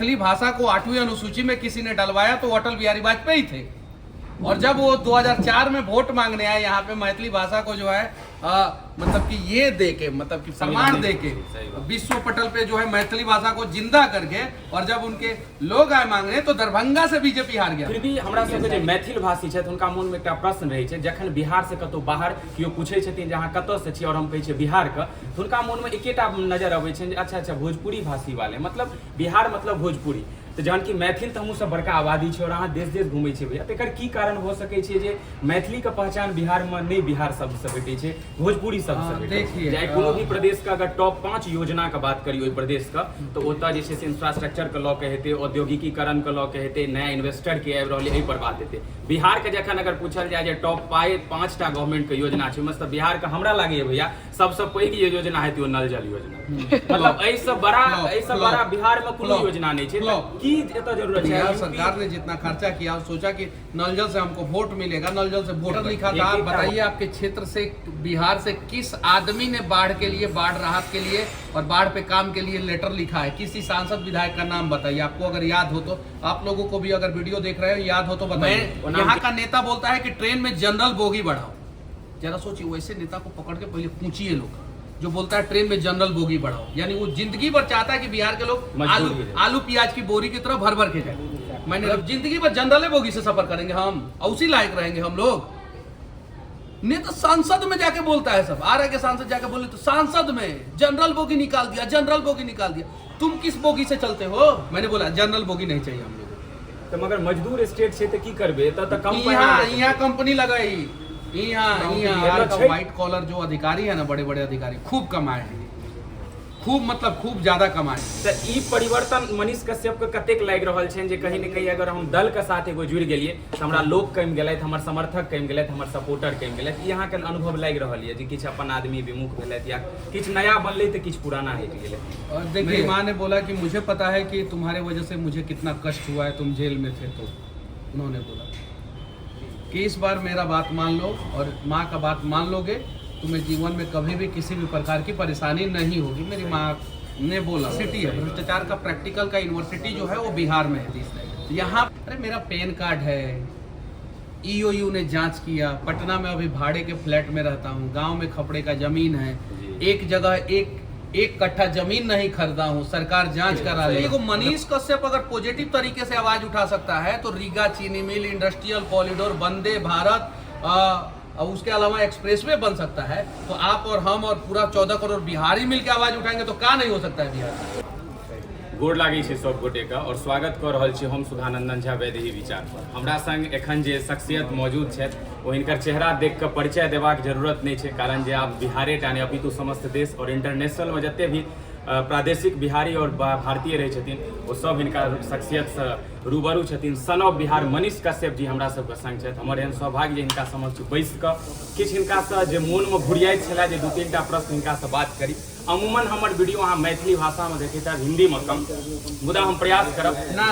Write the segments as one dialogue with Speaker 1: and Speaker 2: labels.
Speaker 1: मैथिली भाषा को 8वीं अनुसूची में किसी ने डलवाया तो अटल बिहारी वाजपेयी थे। और जब वो 2004 में वोट मांगने आए यहाँ पे मैथिली भाषा को जो है मतलब कि ये दे के मतलब कि सम्मान दे के विश्व पटल पे जो है मैथिली भाषा को जिंदा करके, और जब उनके लोग आए मांगने तो दरभंगा से बीजेपी हार गया।
Speaker 2: फिर भी हमरा सबके जे मैथिल भाषी छथि हुनका मन में एकटा प्रश्न रहै छै, जखन बिहार से कतौ बाहर केओ पूछै छथिन जे अहाँ कतौ से छी और हम कहै छियै बिहार के, तो हुनका मन में एकेटा नजर अबै छै जे अच्छा भोजपुरी भाषी वाले मतलब बिहार मतलब भोजपुरी। तो जहन कि मैथिल तो हमहूँ सब बड़का आबादी छै और अहाँ देश देश घूमै छै भैया, तेकर की कारण हो सकै छै जे मैथिली के पहचान बिहार में नहीं बिहार शब्द से भेटै छै, भोजपुरी शब्द से भेटै छै। चाहे कोनो भी प्रदेश का अगर टॉप 5 योजना के बात करी ओइ प्रदेश का, तो ओतऽ जे छै से इंफ्रास्ट्रक्चर के लऽ के हेतै, औद्योगिकीकरण के लऽ के हेतै, नया इन्वेस्टर के आबि रहलै एहि पर बात हेतै। बिहार के जखन अगर पूछल जाय जे टॉप 5टा गवर्नमेंट के योजना छै, मतलब बिहार के हमरा लागैए भैया सबसे पैघ ये योजना हेतै ओ नल जल योजना। मतलब एहिसँ बड़ा बिहार में कोनो योजना नहीं छै। की एतऽ जरूरत है?
Speaker 1: बिहार सरकार ने जितना खर्चा किया और सोचा कि नल जल से हमको वोट मिलेगा, नल जल से वोटर लिखा था। आप बताइए आपके क्षेत्र से बिहार से किस आदमी ने बाढ़ के लिए, बाढ़ राहत के लिए और बाढ़ पे काम के लिए लेटर लिखा है? किसी सांसद विधायक का नाम बताइए, आपको अगर याद हो तो। आप लोगों को भी अगर वीडियो देख रहे हो याद हो तो बताइए। यहाँ का नेता बोलता है कि ट्रेन में जनरल बोगी बढ़ाओ। जरा सोचिए, वैसे नेता को पकड़ के पहले पूछिए लोग जो बोलता है ट्रेन में जनरल बोगी बढ़ाओ, यानी वो जिंदगी भर चाहता है कि बिहार के लोग आलू प्याज की बोरी की तरह भर भर के जाए। मैंने जिंदगी भर जनरल बोगी से सफर करेंगे हम, उसी लायक रहेंगे हम लोग। नेता सांसद में जाके बोलता है, सब आ रहे के सांसद जाके बोले तो सांसद में जनरल बोगी निकाल दिया, जनरल बोगी निकाल दिया। तुम किस बोगी से चलते हो? मैंने बोला जनरल बोगी नहीं चाहिए हम लोग।
Speaker 2: तो मगर मजदूर स्टेट से तो की करबे?
Speaker 1: यहाँ कंपनी लगाई, यहाँ व्हाइट कॉलर जो अधिकारी है ना, बड़े बड़े अधिकारी खूब कमाए हैं, खूब मतलब खूब ज्यादा कमाए।
Speaker 2: तो ई परिवर्तन मनीष कश्यप के कतेक लागि रहल छै जे कहीं न कहीं अगर हम दल के साथ एगो जुड़ गेलिए तो हमरा लोग कम गेलथि, हमर समर्थक कम गेलथि, हमर सपोर्टर कम गेलथि। यहाँ के अनुभव लागि रहल है जे किछु अपन आदमी विमुख भेलथि या किछु नया बनले तो किछु पुराना हटि गेलै।
Speaker 1: और देखिए माँ ने बोला कि मुझे पता है कि तुम्हारे वजह से मुझे कितना कष्ट हुआ है, तुम जेल में थे। तो उन्होंने बोला कि इस बार मेरा बात मान लो और माँ का बात मान लोगे, तुम्हें जीवन में कभी भी किसी भी प्रकार की परेशानी नहीं होगी। मेरी माँ ने बोला सिटी है भ्रष्टाचार का प्रैक्टिकल का यूनिवर्सिटी जो है वो बिहार में है। यहाँ अरे मेरा पैन कार्ड है, ईओयू ने जांच किया, पटना में अभी भाड़े के फ्लैट में रहता हूँ, गाँव में खपड़े का जमीन है, एक जगह एक कट्ठा जमीन नहीं खरीदा हूँ, सरकार जांच करा ले। देखो मनीष कश्यप अगर पॉजिटिव तरीके से आवाज उठा सकता है तो रीगा चीनी मिल, इंडस्ट्रियल कॉरिडोर, वंदे भारत और उसके अलावा एक्सप्रेसवे बन सकता है, तो आप और हम और पूरा 14 करोड़ बिहारी मिलकर आवाज उठाएंगे तो क्या नहीं हो सकता है बिहार।
Speaker 2: गोर लागै छै सब गोटे का और स्वागत कर रहल छी हम सुधानंदन झा वैदेही विचार पर। हमरा संग एखन जे शख्सियत मौजूद छथि ओ हिनकर चेहरा देख के परिचय देबाक जरूरत नहीं है, कारण जे आप बिहारे टा नहीं अपितु समस्त देश और इंटरनेशनल में जते भी प्रादेशिक बिहारी और भारतीय रहे छथिन वो सब हिनका शख्सियत से रूबरू छथिन। सन ऑफ बिहार मनीष कश्यप जी हमरा सबके संग छथि। हमर एहन सौभाग्य जे हिनका समक्ष बैस कऽ किछु हिनकासँ जे मोन में घुरियाइत छलै जे 2-3टा प्रश्न हिनकासँ बात करी। अमूमन हमर वीडियो अहाँ मैथिली भाषा में देखे था, हिंदी में कम, मुदा हम प्रयास करब।
Speaker 1: ना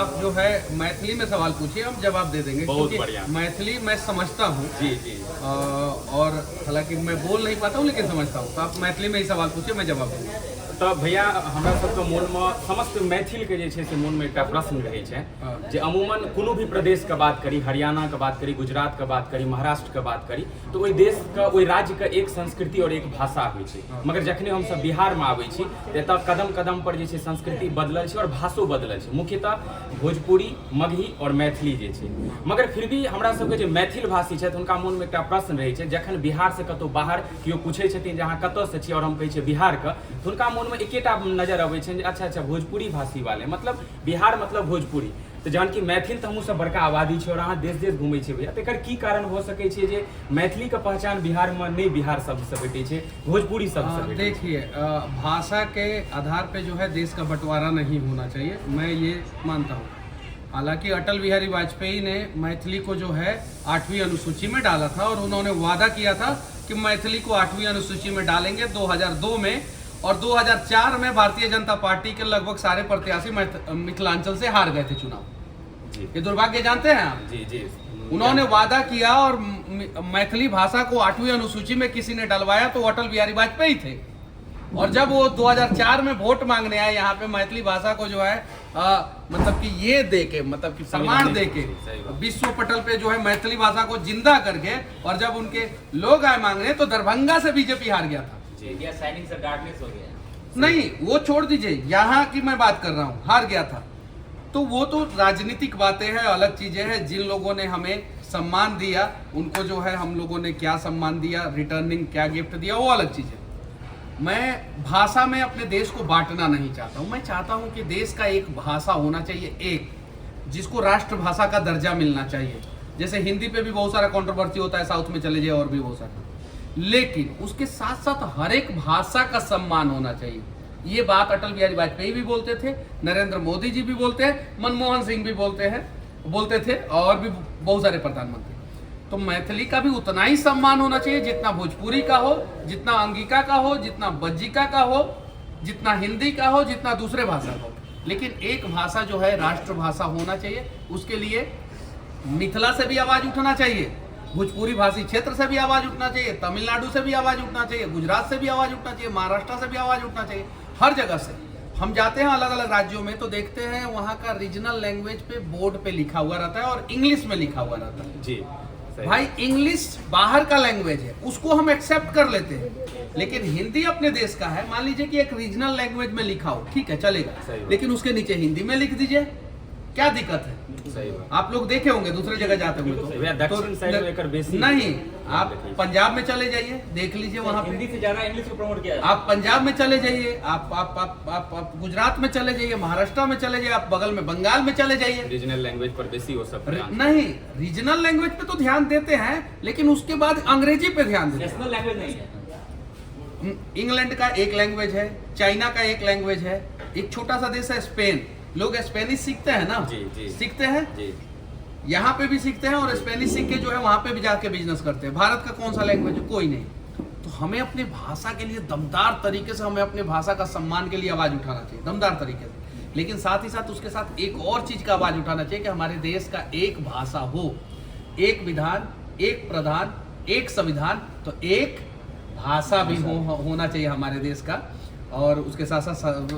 Speaker 1: आप जो है मैथिली में सवाल पूछिए, हम जवाब दे देंगे।
Speaker 2: बहुत बढ़िया।
Speaker 1: मैथिली मैं समझता हूँ
Speaker 2: जी जी,
Speaker 1: और हालांकि मैं बोल नहीं पाता हूँ लेकिन समझता हूँ, तो आप मैथिली में ही सवाल पूछिए, मैं जवाब दूँगा।
Speaker 2: तो भैया हमरा सबके मन में समस्त मैथिल के जे छै से मन में एक प्रश्न रहे छै जे अमूमन कोनो भी प्रदेश के बात करी, हरियाणा के बात करी, गुजरात के बात करी, महाराष्ट्र के बात करी, तो ओहि देश के ओहि राज्य के एक संस्कृति और एक भाषा होइ छै। मगर जखने हम सब बिहार में आबै छी एतऽ कदम कदम पर जे छै संस्कृति बदलल छै और भाषो बदलल छै, मुख्यतः भोजपुरी, मगही और मैथिली जे छै। मगर फिर भी हमरा सबके जे मैथिल भाषी छथि हुनका मन में एकटा प्रश्न रहे छै, जखन बिहार से कतौ बाहर केओ पूछै छथिन जे अहाँ कतऽ से छी और हम कहै छियै बिहार के, तो हुनका मन में एकेटा नजर अबै छै जे अच्छा भोजपुरी भाषी वाले मतलब बिहार मतलब भोजपुरी। तो जहन कि मैथिल तो हमहूँ सब बड़का आबादी छै और अहाँ देश देश घूमै छै भैया, तेकर की कारण हो सकै छै जे मैथिली के पहचान बिहार में नहीं बिहार शब्द से भेटै छै, भोजपुरी शब्द से?
Speaker 1: देखिए भाषा के आधार पे जो है देश का बंटवारा नहीं होना चाहिए, मैं ये मानता हूँ। हालांकि अटल बिहारी वाजपेयी ने मैथिली को जो है 8वीं अनुसूची में डाला था और उन्होंने वादा किया था कि मैथिली को 8वीं अनुसूची में डालेंगे 2002 में, और 2004 में भारतीय जनता पार्टी के लगभग सारे प्रत्याशी मिथिलांचल से हार गए थे चुनाव। ये दुर्भाग्य जानते हैं आप?
Speaker 2: जी जी।
Speaker 1: उन्होंने वादा किया और मैथिली भाषा को 8वीं अनुसूची में किसी ने डलवाया तो अटल बिहारी वाजपेयी थे। और जब वो 2004 में वोट मांगने आए यहाँ पे मैथिली भाषा को जो है मतलब कि ये दे के, मतलब कि सम्मान दे के, विश्व पटल पे जो है मैथिली भाषा को जिंदा करके, और जब उनके लोग आए मांगने तो दरभंगा से बीजेपी हार गया था।
Speaker 3: हो गया
Speaker 1: नहीं, वो छोड़ दीजिए, यहाँ की मैं बात कर रहा हूँ, हार गया था। तो वो तो राजनीतिक बातें हैं, अलग चीजें हैं। जिन लोगों ने हमें सम्मान दिया उनको जो है हम लोगों ने क्या सम्मान दिया, रिटर्निंग क्या गिफ्ट दिया, वो अलग चीज है। मैं भाषा में अपने देश को बांटना नहीं चाहता हूँ। मैं चाहता हूँ कि देश का एक भाषा होना चाहिए, एक जिसको राष्ट्रभाषा का दर्जा मिलना चाहिए। जैसे हिंदी पे भी बहुत सारा कंट्रोवर्सी होता है, साउथ में चले जाए और भी बहुत सारा, लेकिन उसके साथ साथ हर एक भाषा का सम्मान होना चाहिए। ये बात अटल बिहारी वाजपेयी भी बोलते थे, नरेंद्र मोदी जी भी बोलते हैं, मनमोहन सिंह भी बोलते थे, और भी बहुत सारे प्रधानमंत्री। तो मैथिली का भी उतना ही सम्मान होना चाहिए जितना भोजपुरी का हो, जितना अंगिका का हो, जितना बज्जिका का हो, जितना हिंदी का हो, जितना दूसरे भाषा का हो। लेकिन एक भाषा जो है राष्ट्रभाषा होना चाहिए। उसके लिए मिथिला से भी आवाज उठना चाहिए, भोजपुरी भाषी क्षेत्र से भी आवाज उठना चाहिए, तमिलनाडु से भी आवाज उठना चाहिए, गुजरात से भी आवाज उठना चाहिए, महाराष्ट्र से भी आवाज उठना चाहिए। हर जगह से हम जाते हैं अलग अलग राज्यों में तो देखते हैं वहाँ का रीजनल लैंग्वेज पे बोर्ड पे लिखा हुआ रहता है और इंग्लिश में लिखा हुआ रहता है।
Speaker 2: जी
Speaker 1: भाई, इंग्लिश बाहर का लैंग्वेज है, उसको हम एक्सेप्ट कर लेते हैं, लेकिन हिंदी अपने देश का है। मान लीजिए कि एक रीजनल लैंग्वेज में लिखा हो, ठीक है, चलेगा, लेकिन उसके नीचे हिंदी में लिख दीजिए, क्या दिक्कत है?
Speaker 2: सही बात।
Speaker 1: आप लोग देखे होंगे दूसरे जगह जाते होंगे
Speaker 2: दक्षिण साइड में एकर बेसी
Speaker 1: नहीं, आप पंजाब में चले जाइए, देख लीजिए वहाँ पे
Speaker 3: हिंदी से ज्यादा इंग्लिश को प्रमोट किया।
Speaker 1: आप पंजाब में चले जाइए, आप गुजरात में चले जाइए, महाराष्ट्र में चले जाइए, आप बगल में बंगाल में चले जाइए,
Speaker 2: रीजनल लैंग्वेज पर बेसी हो सब
Speaker 1: नहीं, रीजनल लैंग्वेज पे तो ध्यान देते हैं, लेकिन उसके बाद अंग्रेजी पे ध्यान देते हैं।
Speaker 3: नेशनल लैंग्वेज नहीं है।
Speaker 1: इंग्लैंड का एक लैंग्वेज है, चाइना का एक लैंग्वेज है, एक छोटा सा देश है स्पेन, लोग स्पेनिश सीखते हैं ना,
Speaker 2: जी।
Speaker 1: सीखते हैं
Speaker 2: जी।
Speaker 1: यहाँ पे भी सीखते हैं और स्पेनिश सीख के जो है वहां पे भी जाके बिजनेस करते हैं। भारत का कौन सा लैंग्वेज है? कोई नहीं। तो हमें अपने भाषा के लिए दमदार तरीके से, हमें अपने भाषा का सम्मान के लिए आवाज उठाना चाहिए, दमदार तरीके से। लेकिन साथ ही साथ उसके साथ एक और चीज का आवाज उठाना चाहिए कि हमारे देश का एक भाषा हो, एक विधान, एक प्रधान, एक संविधान, तो एक भाषा भी होना चाहिए हमारे देश का। और उसके साथ साथ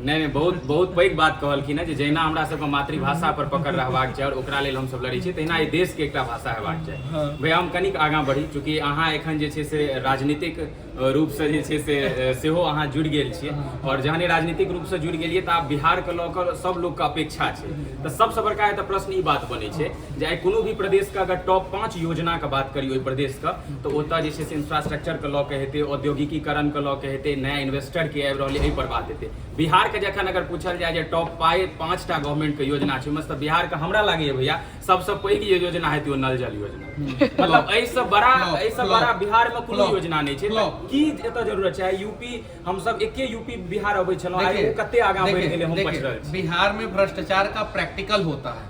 Speaker 2: नहीं, बहुत पैघ बात कहलखिन है, जहिना हमरा सबके मातृभाषा पर पकड़ रहबाक छै और ओकरा लेल हम सब लड़ै छी, तहिना ई देश के एकटा भाषा हेबाक चाही। भैया हम कनिक आगाँ बढ़ी, चूँकि अहाँ एखन जे छै से राजनीतिक रूप से जे छै से सेहो अहाँ जुड़ि गेल छियै, और जहने राजनीतिक रूप से जुड़ि गेलियै तऽ आब बिहार के लऽ कऽ सब लोग के अपेक्षा छै। तऽ सबसँ बड़का एतऽ प्रश्न ई बात बनै छै जे आइ कोनो भी प्रदेश के अगर टॉप 5 योजना के बात करी ओहि प्रदेश के, तऽ ओतऽ जे छै से इंफ्रास्ट्रक्चर के लऽ के हेतै, औद्योगिकीकरण के लऽ के हेतै, नया इन्वेस्टर के आबि रहलै, एहि पर बात हेतै। बिहार के जखन अगर पूछल जाए जे टॉप 5टा गवर्नमेंट के योजना छै, मतलब बिहार के हमरा लागैए भैया सबसँ पैघ ये योजना हेतै ओ नल जल योजना। मतलब एहिसँ बड़ा बिहार में कोनो योजना नहि छै। की एतऽ जरूरत छै? यूपी, हम सब एके यूपी बिहार अबै छलहुँ, आइ ओ कते आगाँ बढ़ि गेलै, हम पछड़ल छी।
Speaker 1: बिहार में भ्रष्टाचार का प्रैक्टिकल होता है,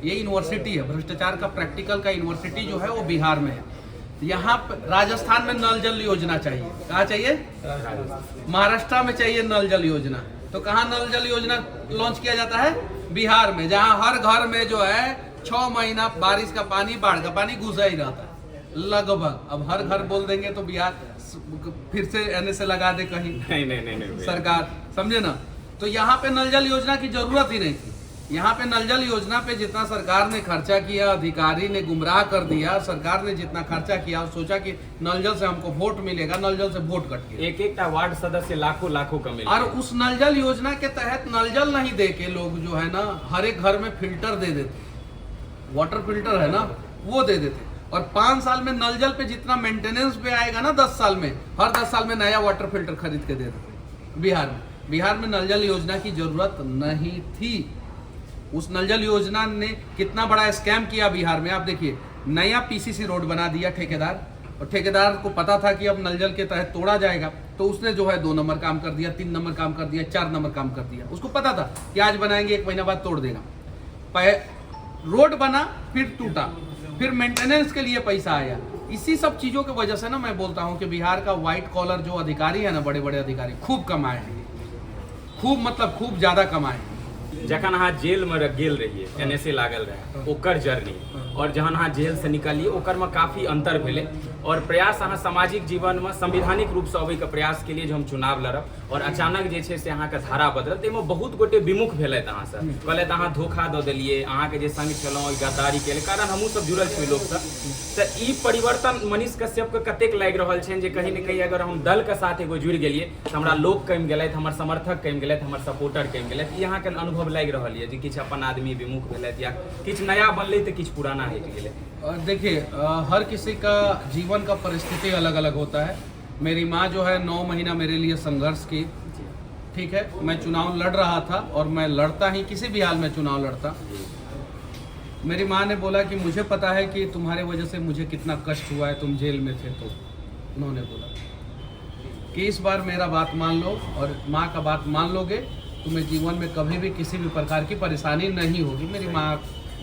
Speaker 1: ये यूनिवर्सिटी है, भ्रष्टाचार का प्रैक्टिकल का यूनिवर्सिटी जो है वो बिहार में है। यहाँ राजस्थान में नल जल योजना चाहिए, कहाँ चाहिए? महाराष्ट्र में चाहिए नल जल योजना। तो कहाँ नल जल योजना लॉन्च किया जाता है? बिहार में, जहाँ हर घर में जो है 6 महीना बारिश का पानी, बाढ़ का पानी घुसा ही रहता है लगभग। अब हर घर बोल देंगे तो बिहार फिर से NSA लगा दे कहीं,
Speaker 2: नहीं
Speaker 1: सरकार, समझे ना। तो यहाँ पे नल जल योजना की जरूरत ही नहीं थी। यहाँ पे नल जल योजना पे जितना सरकार ने खर्चा किया, अधिकारी ने गुमराह कर दिया, सरकार ने जितना खर्चा किया, सोचा कि नल जल से हमको वोट मिलेगा, नल जल से वोट कट गया।
Speaker 2: एक वार्ड सदस्य लाखों का मिला।
Speaker 1: और उस नल जल योजना के तहत नल जल नहीं दे के लोग जो है ना हर एक घर में फिल्टर दे देते, वाटर फिल्टर है ना वो दे देते। और 5 साल में नल जल पे जितना मेंटेनेंस पे आएगा ना 10 साल में, हर 10 साल में नया वाटर फिल्टर खरीद के दे देते। बिहार में नल जल योजना की जरूरत नहीं थी। उस नल जल योजना ने कितना बड़ा स्कैम किया बिहार में। आप देखिए, नया PCC रोड बना दिया ठेकेदार, और ठेकेदार को पता था कि अब नल जल के तहत तोड़ा जाएगा, तो उसने जो है 2 नंबर काम कर दिया, 3 नंबर काम कर दिया, 4 नंबर काम कर दिया। उसको पता था कि आज बनाएंगे 1 महीना बाद तोड़ देगा। रोड बना, फिर टूटा, फिर मेंटेनेंस के लिए पैसा आया। इसी सब चीजों की वजह से ना मैं बोलता हूँ कि बिहार का व्हाइट कॉलर जो अधिकारी है ना, बड़े बड़े अधिकारी खूब कमाए हैं, खूब मतलब खूब ज्यादा कमाए हैं।
Speaker 2: जखन अहाँ जेल में गेल रहिए NSA लागल रहे ओकर जर्नी और जहन अहाँ जेल से निकलिए ओकर में काफी अंतर भेले और प्रयास अहाँ सामाजिक जीवन में संवैधानिक रूप से अबै के प्रयास के लिए जो हम चुनाव लड़ब और अचानक जे छै से अहाँ के धारा बदलल ताहिमे बहुत गोटे विमुख भेलथि अहाँ से कहलथि अहाँ धोखा दऽ देलिए अहाँ के जे संग छलहुँ गद्दारी केले कारण हमहूँ सब जुड़ल छी लोक से तऽ ई परिवर्तन मनीष कश्यप के कतेक लागि रहल छनि जे कहीं न कहीं अगर हम दल के साथ एगो जुड़ि गेलिए तऽ हमरा लोक कमि गेलथि हमर समर्थक कमि गेलथि हमर सपोर्टर कमि गेलथि ई अहाँ के अनुभव लागि रहल है जे किछु अपन आदमी विमुख भेलथि या किछु नया बनलै तऽ किछु पुराना हटि गेलै।
Speaker 1: देखिए हर किसी का जीवन का परिस्थिति अलग अलग होता है। मेरी माँ जो है 9 महीना मेरे लिए संघर्ष की, ठीक है। मैं चुनाव लड़ रहा था और मैं लड़ता ही किसी भी हाल में चुनाव लड़ता। मेरी माँ ने बोला कि मुझे पता है कि तुम्हारे वजह से मुझे कितना कष्ट हुआ है, तुम जेल में थे तो उन्होंने बोला कि इस बार मेरा बात मान लो और माँ का बात मान लोगे तुम्हें जीवन में कभी भी किसी भी प्रकार की परेशानी नहीं होगी। मेरी माँ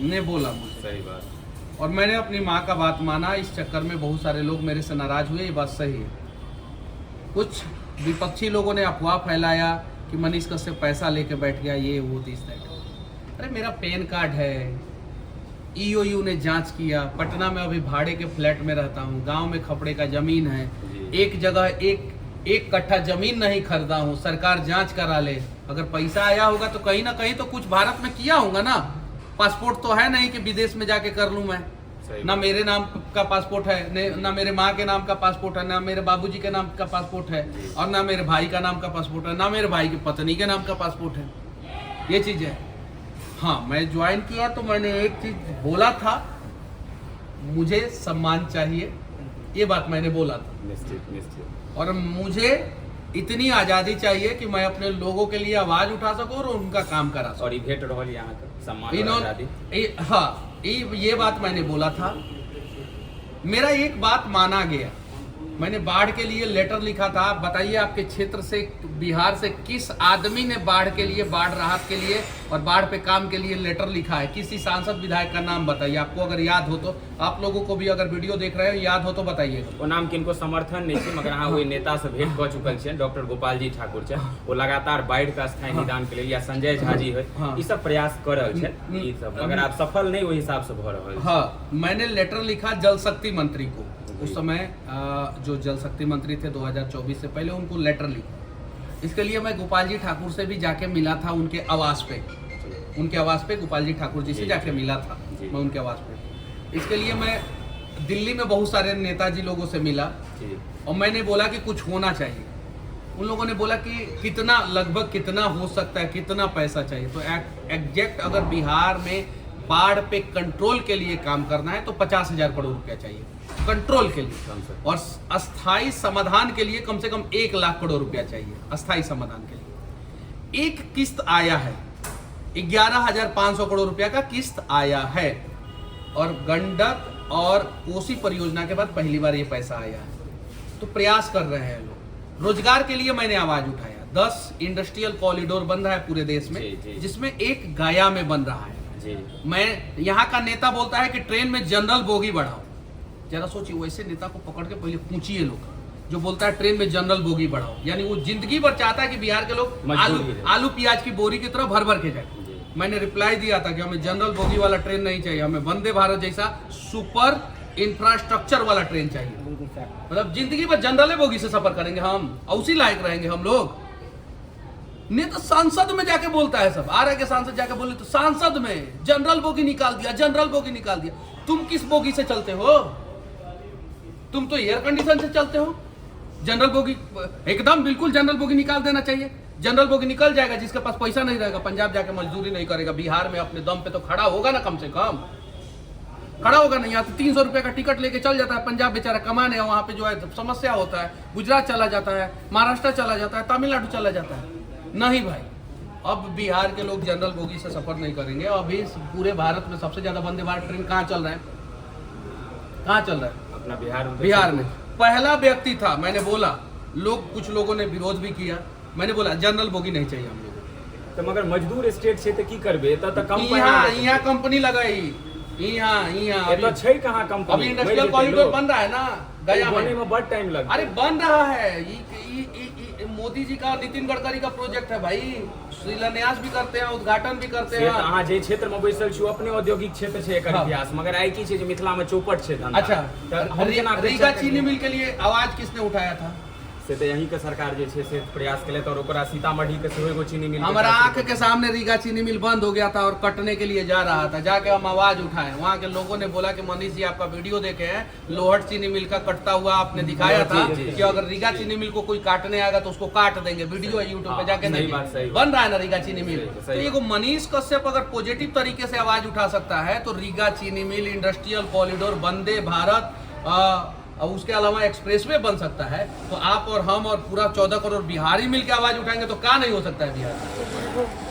Speaker 1: ने बोला मुझे,
Speaker 2: सही बात।
Speaker 1: और मैंने अपनी माँ का बात माना। इस चक्कर में बहुत सारे लोग मेरे से नाराज हुए, ये बात सही है। कुछ विपक्षी लोगों ने अफवाह फैलाया कि मनीष कश्यप पैसा लेके बैठ गया, ये वो दिस दैट। अरे मेरा पैन कार्ड है, EOU ने जांच किया। पटना में अभी भाड़े के फ्लैट में रहता हूँ, गांव में खपड़े का जमीन है, एक जगह एक कट्ठा जमीन नहीं खरीदा हूँ, सरकार जांच करा ले। अगर पैसा आया होगा तो कहीं ना कहीं तो कुछ भारत में किया होगा ना। पासपोर्ट तो है नहीं कि विदेश में जाके कर लूँ मैं। ना मेरे नाम का पासपोर्ट है, ना मेरे माँ के नाम का पासपोर्ट है, ना मेरे बाबूजी के नाम का पासपोर्ट है, और ना मेरे भाई का नाम का पासपोर्ट है, ना मेरे भाई की पत्नी के नाम का पासपोर्ट है। ये चीज़ है। हाँ, मैं ज्वाइन किया तो मैंने एक चीज बोला था, मुझे सम्मान चाहिए, ये बात मैंने बोला था।
Speaker 2: निश्चित।
Speaker 1: और मुझे इतनी आज़ादी चाहिए कि मैं अपने लोगों के लिए आवाज़ उठा सकूं और उनका काम करा सकूं।
Speaker 2: और ये भेट रहल यहाँ का सम्मान और आज़ादी।
Speaker 1: हाँ, ये बात मैंने बोला था। मेरा एक बात माना गया। मैंने बाढ़ के लिए लेटर लिखा था। बताइए आपके क्षेत्र से, बिहार से किस आदमी ने बाढ़ के लिए, बाढ़ राहत के लिए और बाढ़ पे काम के लिए लेटर लिखा है? किसी सांसद विधायक का नाम बताइए, आपको अगर याद हो तो। आप लोगों को भी अगर वीडियो देख रहे हो याद हो तो बताइएगा।
Speaker 2: वो नाम किनको समर्थन नहीं थी, मगर हाँ, वही नेता से भेंट कऽ चुकल छै, डॉक्टर गोपाल जी ठाकुर छै। वो लगातार बाढ़ का स्थायी निदान के लिए, या संजय झा जी है, ये सब प्रयास कर रहल छै, ई सब मगर आप सफल नहीं वही हिसाब से भ रहल।
Speaker 1: हाँ, मैंने लेटर लिखा जल शक्ति मंत्री को। उस समय जो जल शक्ति मंत्री थे 2024 से पहले, उनको लेटर लिखा। इसके लिए मैं गोपाल जी ठाकुर से भी जाके मिला था, उनके आवास पे। उनके आवास पे गोपाल जी ठाकुर जी से जाके मिला था मैं उनके आवास पे। इसके लिए मैं दिल्ली में बहुत सारे नेताजी लोगों से मिला और मैंने बोला कि कुछ होना चाहिए। उन लोगों ने बोला कि कितना, लगभग कितना हो सकता है, कितना पैसा चाहिए। तो एग्जैक्ट अगर बिहार में बाढ़ पे कंट्रोल के लिए काम करना है तो 50,000 करोड़ रुपया चाहिए कंट्रोल के लिए, और अस्थाई समाधान के लिए कम से कम 1 लाख करोड़ रुपया चाहिए। अस्थाई समाधान के लिए एक किस्त आया है, 11,500 करोड़ रुपया का किस्त आया है, और गंडक और कोसी परियोजना के बाद पहली बार ये पैसा आया है। तो प्रयास कर रहे हैं लोग। रोजगार के लिए मैंने आवाज उठाया। 10 इंडस्ट्रियल कॉरिडोर बन रहा है पूरे देश में, जिसमें एक गया में बन रहा है। मैं यहाँ का नेता बोलता है कि ट्रेन में जनरल बोगी बढ़ाओ। जरा सोचिए, वैसे नेता को पकड़ के पहले पूछिए लोग, जो बोलता है ट्रेन में जनरल बोगी बढ़ाओ, यानी वो जिंदगी भर चाहता है कि बिहार के लोग आलू प्याज की बोरी की तरह भर भर के जाए। मैंने रिप्लाई दिया था कि हमें जनरल बोगी वाला ट्रेन नहीं चाहिए, हमें वंदे भारत जैसा सुपर इंफ्रास्ट्रक्चर वाला ट्रेन चाहिए। मतलब जिंदगी भर जनरल बोगी से सफर करेंगे हम, उसी लायक रहेंगे हम लोग। नेता सांसद में जाके बोलता है, सब आर के सांसद जाके बोले तो सांसद में जनरल बोगी निकाल दिया, जनरल बोगी निकाल दिया। तुम किस बोगी से चलते हो? तुम तो एयर कंडीशन से चलते हो। जनरल बोगी एकदम बिल्कुल जनरल बोगी निकाल देना चाहिए। जनरल बोगी निकल जाएगा, जिसके पास पैसा नहीं रहेगा पंजाब जाके मजदूरी नहीं करेगा, बिहार में अपने दम पे तो खड़ा होगा ना, कम से कम खड़ा होगा नहीं। यहाँ तो 300 रुपए का टिकट लेके चल जाता है पंजाब बेचारा कमाने, वहाँ पे जो है समस्या होता है। गुजरात चला जाता है, महाराष्ट्र चला जाता है, तमिलनाडु चला जाता है। नहीं भाई, अब बिहार के लोग जनरल बोगी से सफर नहीं करेंगे। अभी पूरे भारत में सबसे ज्यादा वंदे भारत ट्रेन कहाँ चल रहा है? कहाँ चल रहा है?
Speaker 2: अपना
Speaker 1: बिहार में पहला व्यक्ति था। मैंने बोला, कुछ लोगों ने विरोध भी किया। मैंने बोला जनरल बोगी नहीं चाहिए हम लोगों।
Speaker 2: तो मगर मजदूर स्टेट छै, तो की करबे?
Speaker 1: यहाँ कंपनी लगाई, यहाँ
Speaker 2: तो छै कहाँ कंपनी?
Speaker 1: अभी इंडस्ट्रियल कॉरिडोर बन रहा है ना, गया
Speaker 2: में बड़ टाइम लग।
Speaker 1: अरे बन रहा है। मोदी जी का, नितिन गडकरी का प्रोजेक्ट है भाई, शिलान्यास भी करते हैं, उद्घाटन भी करते
Speaker 2: से
Speaker 1: हैं।
Speaker 2: तऽ अहाँ जे क्षेत्र में बैसल छी अपने औद्योगिक क्षेत्र छै एकर
Speaker 1: हाँ।
Speaker 2: इतिहास, मगर आइ की छै जे मिथिला में चौपट छै धंधा।
Speaker 1: अच्छा,
Speaker 2: तऽ हम केना कहि
Speaker 1: रीगा
Speaker 2: सकैत
Speaker 1: चीनी
Speaker 2: छियै?
Speaker 1: मिल के लिए आवाज किसने उठाया था?
Speaker 2: से तऽ यहीं के सरकार जे छै से प्रयास केलथि और ओकरा सीतामढ़ी के सेहो एगो चीनी मिल के
Speaker 1: हमारा
Speaker 2: काज
Speaker 1: आंख के सामने रीगा चीनी मिल बंद हो गया था और कटने के लिए जा रहा था, जाके हम आवाज उठाए, वहाँ के लोगों ने बोला कि मनीष जी आपका वीडियो देखे हैं, लोहट चीनी मिल का कटता हुआ आपने दिखाया था
Speaker 2: जी, जी।
Speaker 1: कि अगर रीगा चीनी मिल को कोई काटने आएगा तो उसको काट देंगे, वीडियो है यूट्यूब पे
Speaker 2: हाँ,
Speaker 1: जाके
Speaker 2: सही
Speaker 1: देखिए।
Speaker 2: बात, सही
Speaker 1: बन रहा है ना रीगा चीनी मिल।
Speaker 2: सही,
Speaker 1: तो
Speaker 2: सही
Speaker 1: ये को मनीष कश्यप अगर पॉजिटिव तरीके से आवाज उठा सकता है तो रीगा चीनी मिल, इंडस्ट्रियल कॉरिडोर, वंदे भारत और उसके अलावा एक्सप्रेसवे बन सकता है, तो आप और हम और पूरा 14 करोड़ बिहारी मिलकर आवाज उठाएंगे तो क्या नहीं हो सकता है बिहार में?